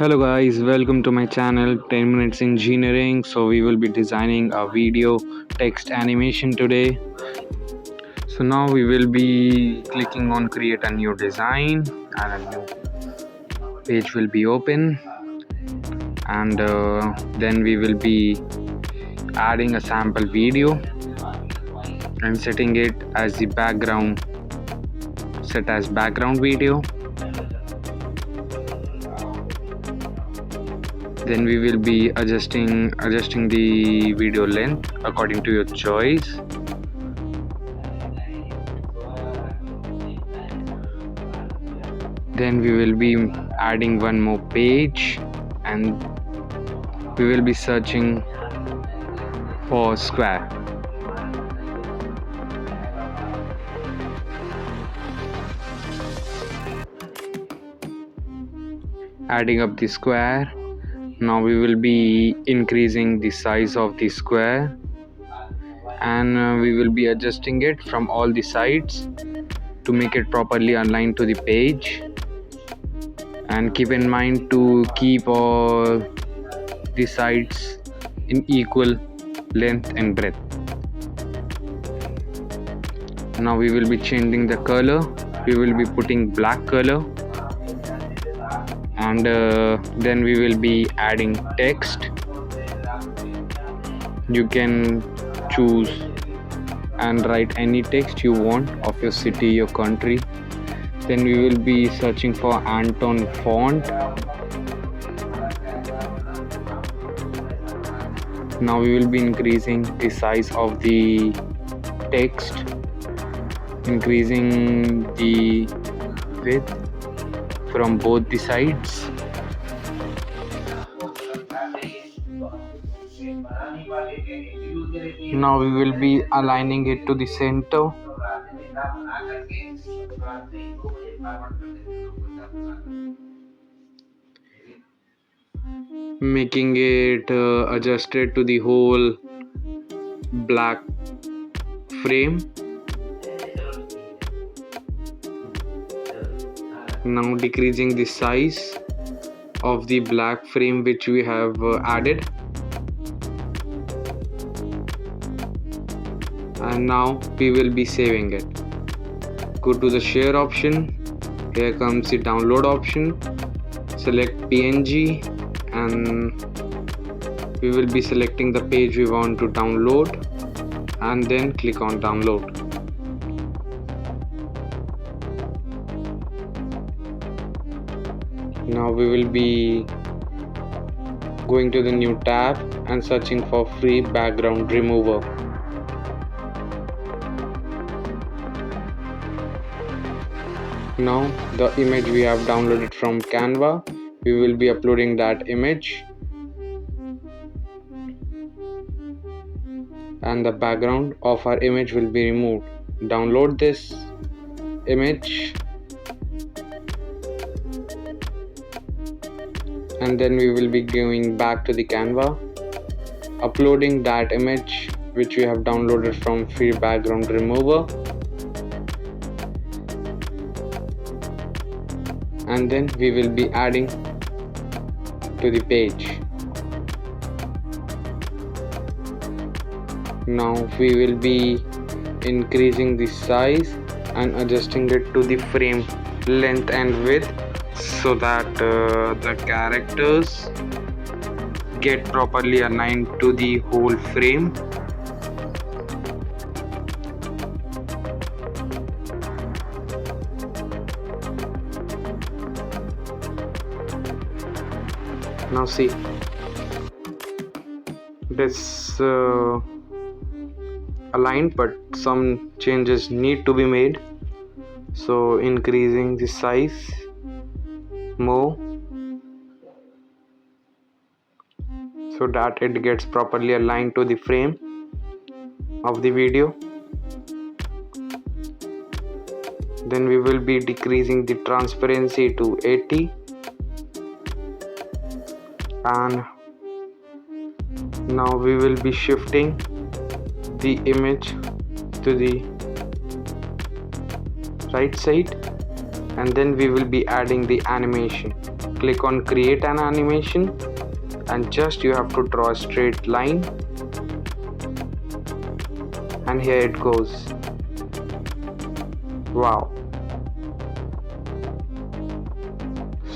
Hello guys, welcome to my channel 10 minutes engineering. So we will be designing a video text animation today. So now we will be clicking on create a new design and a new page will be open, and then we will be adding a sample video and setting it as the background, set as background video. Then we will be adjusting the video length according to your choice. Then we will be adding one more page and we will be searching for square. Adding up the square. Now we will be increasing the size of the square, and we will be adjusting it from all the sides to make it properly aligned to the page. And keep in mind to keep all the sides in equal length and breadth. Now we will be changing the color. We will be putting black color, and then we will be adding text. You can choose and write any text you want of your city, your country. Then we will be searching for Anton font. Now we will be increasing the size of the text, increasing the width from both the sides. Now we will be aligning it to the center. Making it adjusted to the whole black frame. Now decreasing the size of the black frame which we have added, and now we will be saving it. Go to the share option. Here comes the download option. Select PNG, and we will be selecting the page we want to download, and then click on download. Now we will be going to the new tab and searching for free background remover. Now the image we have downloaded from Canva, we will be uploading that image, and the background of our image will be removed. Download this image, and then we will be going back to the Canva, uploading that image which we have downloaded from free background remover, and then we will be adding to the page. Now we will be increasing the size and adjusting it to the frame length and width, so that the characters get properly aligned to the whole frame. Now see, this aligned, but some changes need to be made. So increasing the size more so that it gets properly aligned to the frame of the video. Then we will be decreasing the transparency to 80, and now we will be shifting the image to the right side, and then we will be adding the animation. click on create an animation, and just you have to draw a straight line, and here it goes. Wow.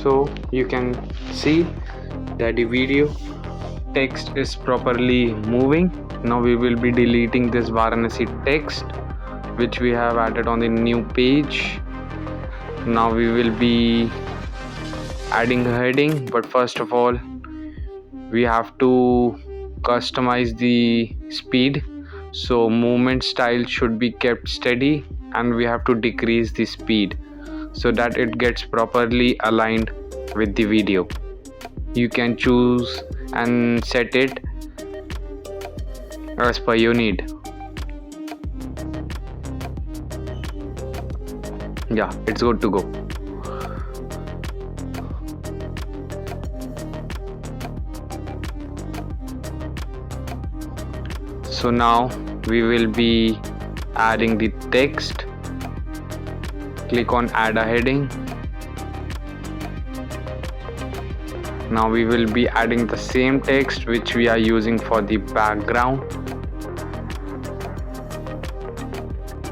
So you can see that the video text is properly moving. Now we will be deleting this Varanasi text which we have added on the new page. Now we will be adding a heading, but first of all we have to customize the speed. So movement style should be kept steady, and we have to decrease the speed so that it gets properly aligned with the video. You can choose and set it as per your need. Yeah, it's good to go. So now we will be adding the text. Click on add a heading. Now we will be adding the same text which we are using for the background.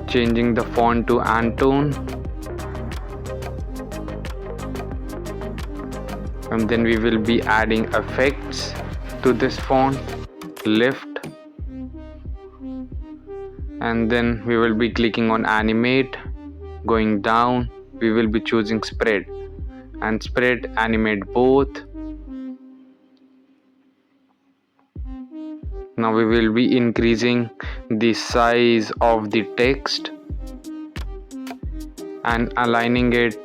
Changing the font to Antone. And then we will be adding effects to this font. Lift. And then we will be clicking on animate. Going down, we will be choosing spread, and spread animate both. Now we will be increasing the size of the text and aligning it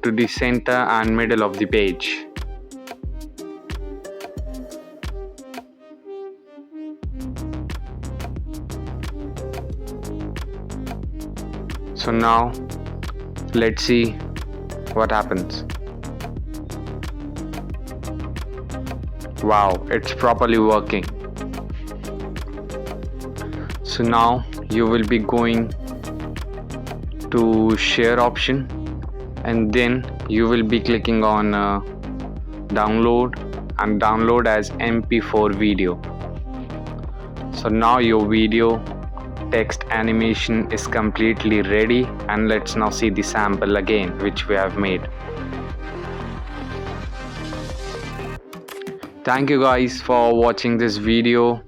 to the center and middle of the page. So now let's see what happens. Wow, it's properly working. So now you will be going to share option, and then you will be clicking on download and download as MP4 video. So now your video text animation is completely ready, and let's now see the sample again which we have made. Thank you guys for watching this video.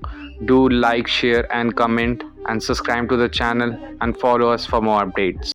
Do like, share and comment, and subscribe to the channel and follow us for more updates.